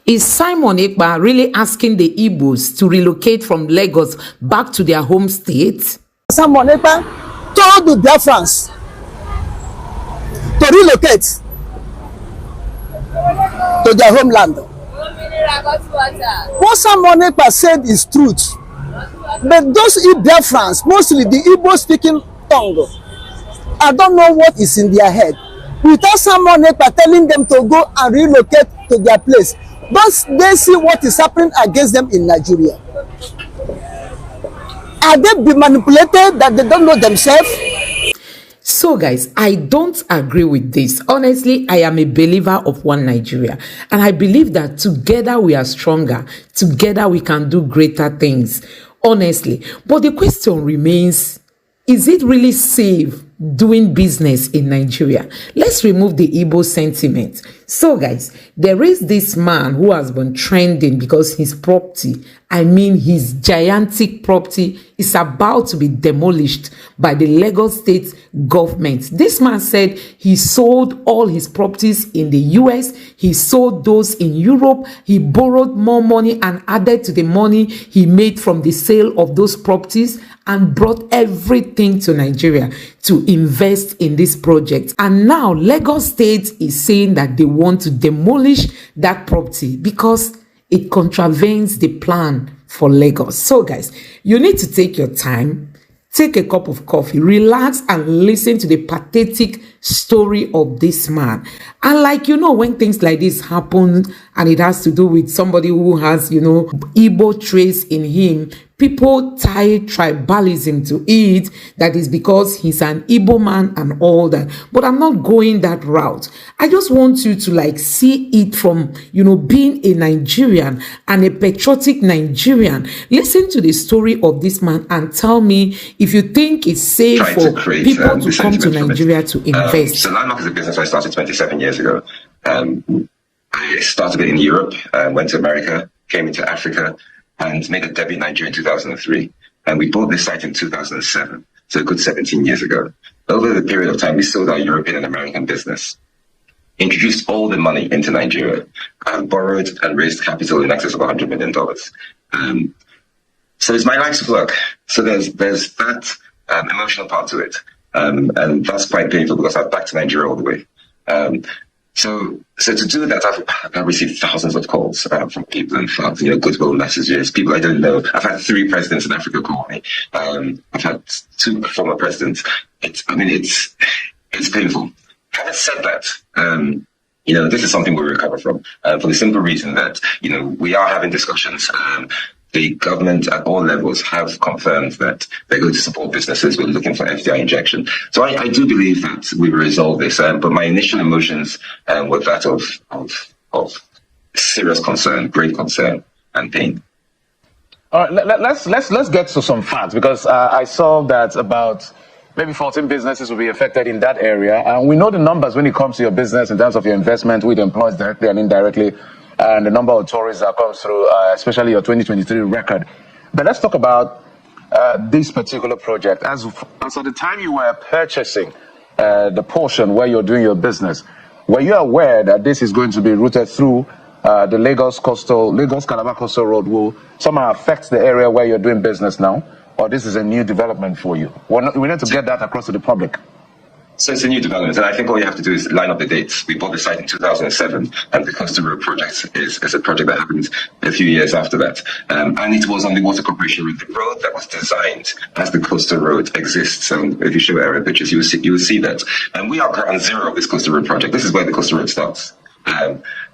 Is Simon Ekpa really asking the Igbos to relocate from Lagos back to their home state? Simon Ekpa told the Biafrans to relocate to their homeland. What Simon Ekpa said is truth. But those Biafrans, mostly the Igbo speaking tongue, I don't know what is in their head. Without Simon Ekpa telling them to go and relocate to their place, don't they see what is happening against them in Nigeria? Are they being manipulated that they don't know themselves? So guys, I don't agree with this. Honestly, I am a believer of one Nigeria. And I believe that together we are stronger. Together we can do greater things. Honestly. But the question remains, is it really safe doing business in Nigeria? Let's remove the Igbo sentiment. So guys, there is this man who has been trending because his property, I mean his gigantic property, is about to be demolished by the Lagos state government. This man said he sold all his properties in the US, he sold those in Europe, he borrowed more money and added to the money he made from the sale of those properties and brought everything to Nigeria to invest in this project. And now Lagos State is saying that they want to demolish that property because it contravenes the plan for Lagos. So guys, you need to take your time, take a cup of coffee, relax and listen to the pathetic story of this man. And like, you know, when things like this happen and it has to do with somebody who has, you know, Igbo traits in him, people tie tribalism to it, that is because he's an Igbo man and all that. But I'm not going that route. I just want you to like see it from, you know, being a Nigerian and a patriotic Nigerian. Listen to the story of this man and tell me if you think it's safe for people to come to Nigeria to invest. So Landmark is a business I started 27 years ago. I started it in Europe, went to America, came into Africa, and made a debut in Nigeria in 2003. And we bought this site in 2007, so a good 17 years ago. Over the period of time, we sold our European and American business, introduced all the money into Nigeria, borrowed and raised capital in excess of $100 million. So it's my life's work. So there's that emotional part to it. And that's quite painful because I'm back to Nigeria all the way. So to do that, I've received thousands of calls from people and fans, you know, goodwill messages, people I don't know. I've had 3 presidents in Africa call me. I've had 2 former presidents. It's painful. Having said that, you know, this is something we'll recover from for the simple reason that, you know, we are having discussions. The government at all levels have confirmed that they're going to support businesses. We're looking for FDI injection. So I do believe that we will resolve this. But my initial emotions were that of serious concern, great concern and pain. All right, let's get to some facts, because I saw that about maybe 14 businesses will be affected in that area. And we know the numbers when it comes to your business in terms of your investment with employees directly and indirectly, and the number of tourists that comes through, especially your 2023 record. But let's talk about this particular project. As of the time you were purchasing the portion where you're doing your business, were you aware that this is going to be routed through the Lagos-Calabar Coastal Road will somehow affect the area where you're doing business now? Or this is a new development for you? We need to get that across to the public. So it's a new development, and I think all you have to do is line up the dates. We bought the site in 2007, and the Coastal Road project is a project that happened a few years after that. And it was on the Water Corporation route, the road that was designed as the Coastal Road exists. And if you show area pictures, you will see that. And we are ground zero of this Coastal Road project. This is where the Coastal Road starts.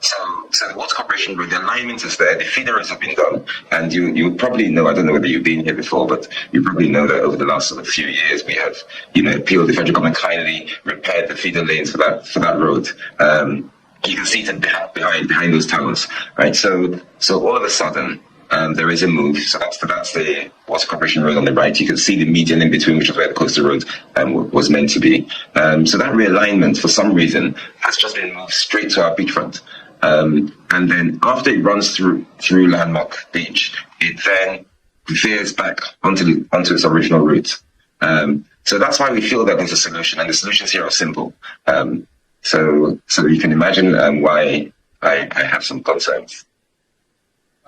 So the Water Corporation road, the alignment is there, the feeders have been done, and you probably know, I don't know whether you've been here before, but you probably know that over the last sort of few years we have, you know, appealed the federal government kindly repaired the feeder lanes for that road. You can see it behind those towers, right? So all of a sudden, there is a move. So that's the Water Corporation road on the right. You can see the median in between, which is where the coastal road was meant to be. So that realignment, for some reason, has just been moved straight to our beachfront. And then after it runs through Landmark Beach, it then veers back onto its original route. So that's why we feel that there's a solution, and the solutions here are simple. So you can imagine why I have some concerns.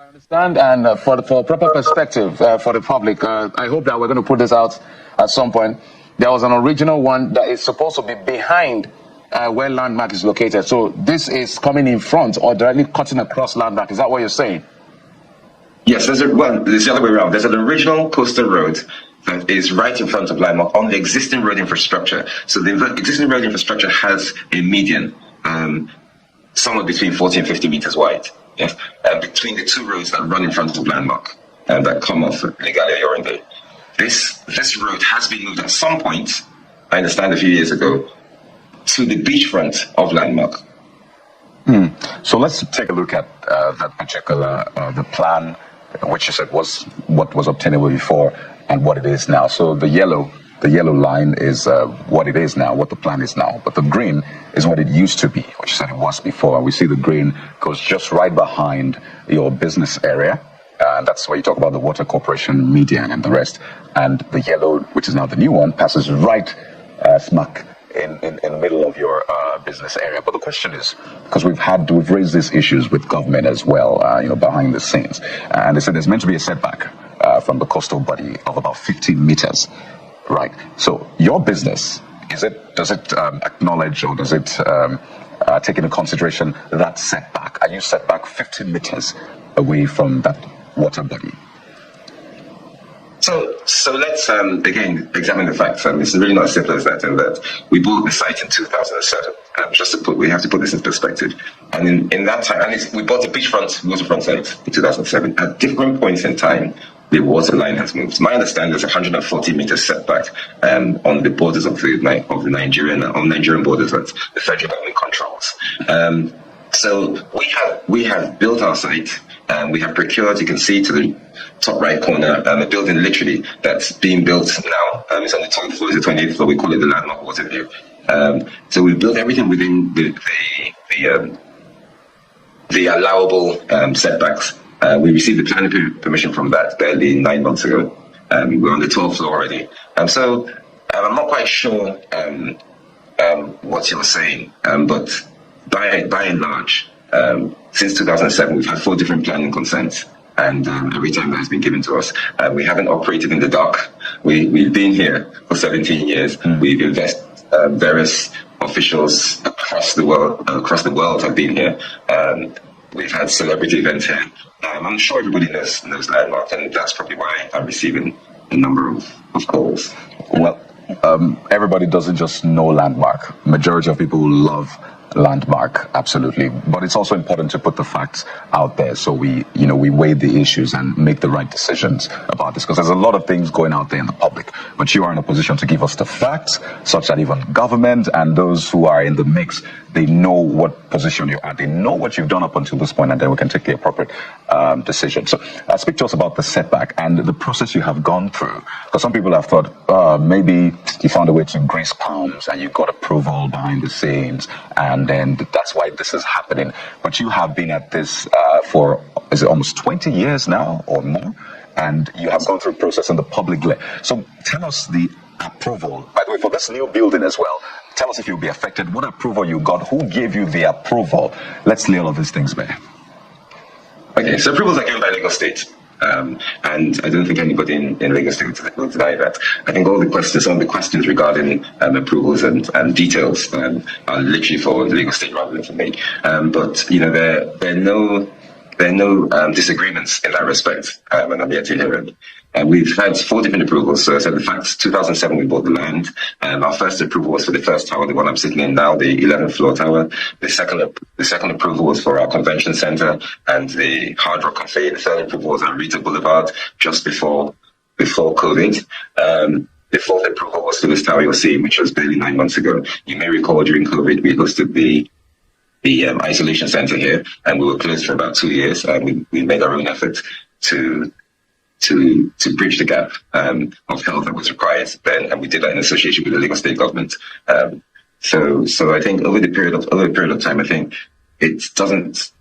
Understand, and for proper perspective for the public, I hope that we're going to put this out at some point. There was an original one that is supposed to be behind where landmark is located. So this is coming in front or directly cutting across landmark. Is that what you're saying? Yes, it's the other way around. There's an original coastal road that is right in front of landmark on the existing road infrastructure. So the existing road infrastructure has a median, somewhere between 40 and 50 meters wide. Yes, between the two roads that run in front of landmark and that come off Legale Yorinde. This road has been moved at some point, I understand a few years ago, to the beachfront of landmark. So let's take a look at that particular the plan, which you said was what was obtainable before and what it is now. So the yellow line is what it is now, what the plan is now. But the green is what it used to be, which you said it was before. And we see the green goes just right behind your business area. And that's where you talk about the water corporation, median, and the rest. And the yellow, which is now the new one, passes right smack in the middle of your business area. But the question is, because we've raised these issues with government as well, behind the scenes. And they said there's meant to be a setback from the coastal body of about 15 meters. Right. So your business, does it acknowledge or does it take into consideration that setback? Are you set back 15 meters away from that water body? So let's again examine the facts. It's really not as simple as that. And that we bought the site in 2007. We have to put this in perspective. And in that time, we bought the waterfront site in 2007. At different points in time, the water line has moved. My understanding is 140 meters setback on the borders of the Nigerian borders that the federal government controls. So we have built our site. We have procured, you can see to the top right corner, a building literally that's being built now. It's on the 12th floor, it's the 28th floor. We call it the landmark water view. So we've built everything within the allowable setbacks. We received the planning permission from that barely 9 months ago. We're on the 12th floor already. So I'm not quite sure what you're saying, but by and large, since 2007, we've had 4 different planning consents, and every time that has been given to us, we haven't operated in the dark. We've been here for 17 years. We've invested, various officials across the world have been here. We've had celebrity events here. I'm sure everybody knows Landmark, and that's probably why I'm receiving a number of calls. Well, everybody doesn't just know Landmark. Majority of people love Landmark, absolutely, but it's also important to put the facts out there so we weigh the issues and make the right decisions about this, because there's a lot of things going out there in the public, but you are in a position to give us the facts such that even government and those who are in the mix, they know what position you're at, they know what you've done up until this point, and then we can take the appropriate decision. So speak to us about the setback and the process you have gone through, because some people have thought maybe you found a way to grease palms and you got approval behind the scenes, and then that's why this is happening. But you have been at this for, is it almost 20 years now or more? And you have gone through a process in the public glare. So tell us the approval, by the way, for this new building as well. Tell us if you'll be affected, what approval you got, who gave you the approval. Let's lay all of these things bare. Okay, so approvals are given by Lagos State. And I don't think anybody in Lagos State will deny that. I think some of the questions regarding approvals and details are literally for Lagos State rather than for me. But there are no disagreements in that respect, and I'm yet to hear it. We've had 4 different approvals. So in fact, 2007 we bought the land. Our first approval was for the first tower, the one I'm sitting in now, the 11th floor tower. The second approval was for our convention center and the Hard Rock Cafe. The third approval was on Rita Boulevard just before COVID. The fourth approval was for this tower you're seeing, which was barely 9 months ago. You may recall during COVID we hosted the isolation center here, and we were closed for about 2 years. We made our own effort to bridge the gap of health that was required then, and we did that in association with the Lagos State government. So I think over the period of time, I think it stands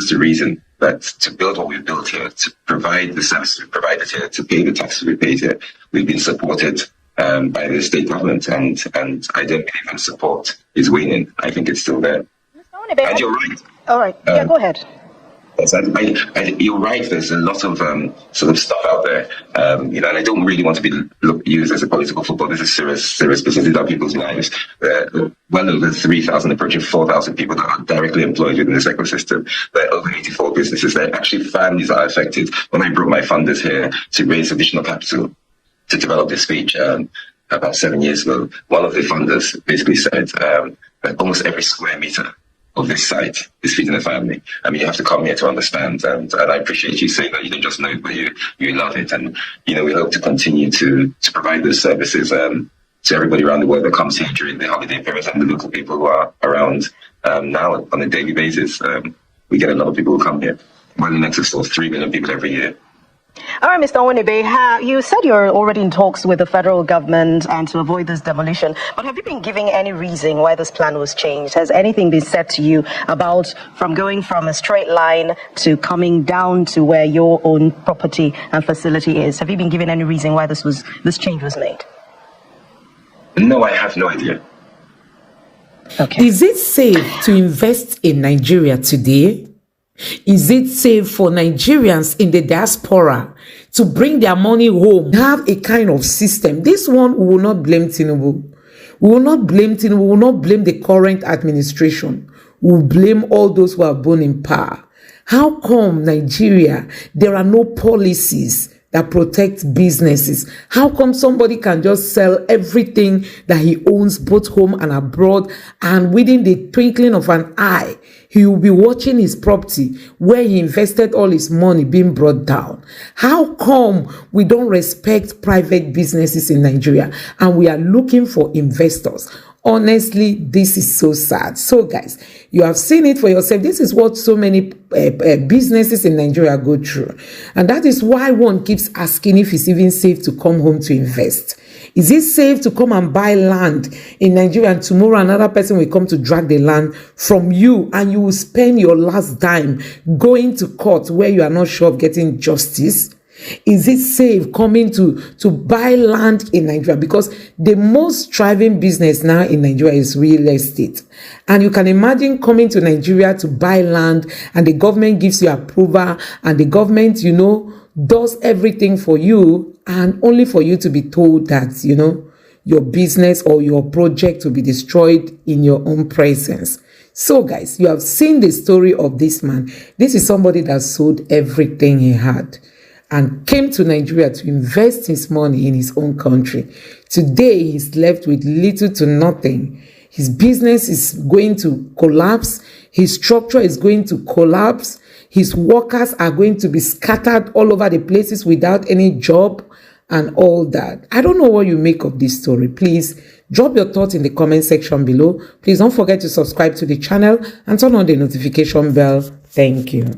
to reason that to build what we've built here, to provide the services we've provided here, to pay the taxes we paid here, we've been supported by the state government, and I don't believe that support is waning. I think it's still there. And you're right. All right. Yeah, go ahead. Yes, you're right. There's a lot of sort of stuff out there, and I don't really want to be used as a political football. This is serious business. These are people's lives. Well over 3,000, approaching 4,000 people that are directly employed within this ecosystem. There are over 84 businesses. There are actually families that are affected. When I brought my funders here to raise additional capital to develop this speech about 7 years ago, one of the funders basically said that almost every square meter of this site is feeding a family. I mean, you have to come here to understand, and I appreciate you saying that you don't just know it, but you love it. And, we hope to continue to provide those services to everybody around the world that comes here during the holiday period, and the local people who are around now on a daily basis. We get a lot of people who come here. Well in excess of 3 million people every year. All right, Mr. Onwunebe, you said you're already in talks with the federal government and to avoid this demolition, but have you been giving any reason why this plan was changed? Has anything been said to you about from going from a straight line to coming down to where your own property and facility is? Have you been given any reason why this change was made? No, I have no idea. Okay. Is it safe to invest in Nigeria today? Is it safe for Nigerians in the diaspora to bring their money home? Have a kind of system. This one, we will not blame Tinubu. We will not blame Tinubu. We will not blame the current administration. We will blame all those who are born in power. How come Nigeria, there are no policies that protect businesses? How come somebody can just sell everything that he owns both home and abroad, and within the twinkling of an eye, he will be watching his property where he invested all his money being brought down? How come we don't respect private businesses in Nigeria and we are looking for investors? Honestly, this is so sad. So guys, you have seen it for yourself. This is what so many businesses in Nigeria go through. And that is why one keeps asking if it's even safe to come home to invest. Is it safe to come and buy land in Nigeria and tomorrow another person will come to drag the land from you and you will spend your last dime going to court where you are not sure of getting justice? Is it safe coming to buy land in Nigeria? Because the most thriving business now in Nigeria is real estate. And you can imagine coming to Nigeria to buy land and the government gives you approval and the government, does everything for you, and only for you to be told that, your business or your project will be destroyed in your own presence. So guys, you have seen the story of this man. This is somebody that sold everything he had and came to Nigeria to invest his money in his own country. Today, he's left with little to nothing. His business is going to collapse. His structure is going to collapse. His workers are going to be scattered all over the places without any job and all that. I don't know what you make of this story. Please drop your thoughts in the comment section below. Please don't forget to subscribe to the channel and turn on the notification bell. Thank you.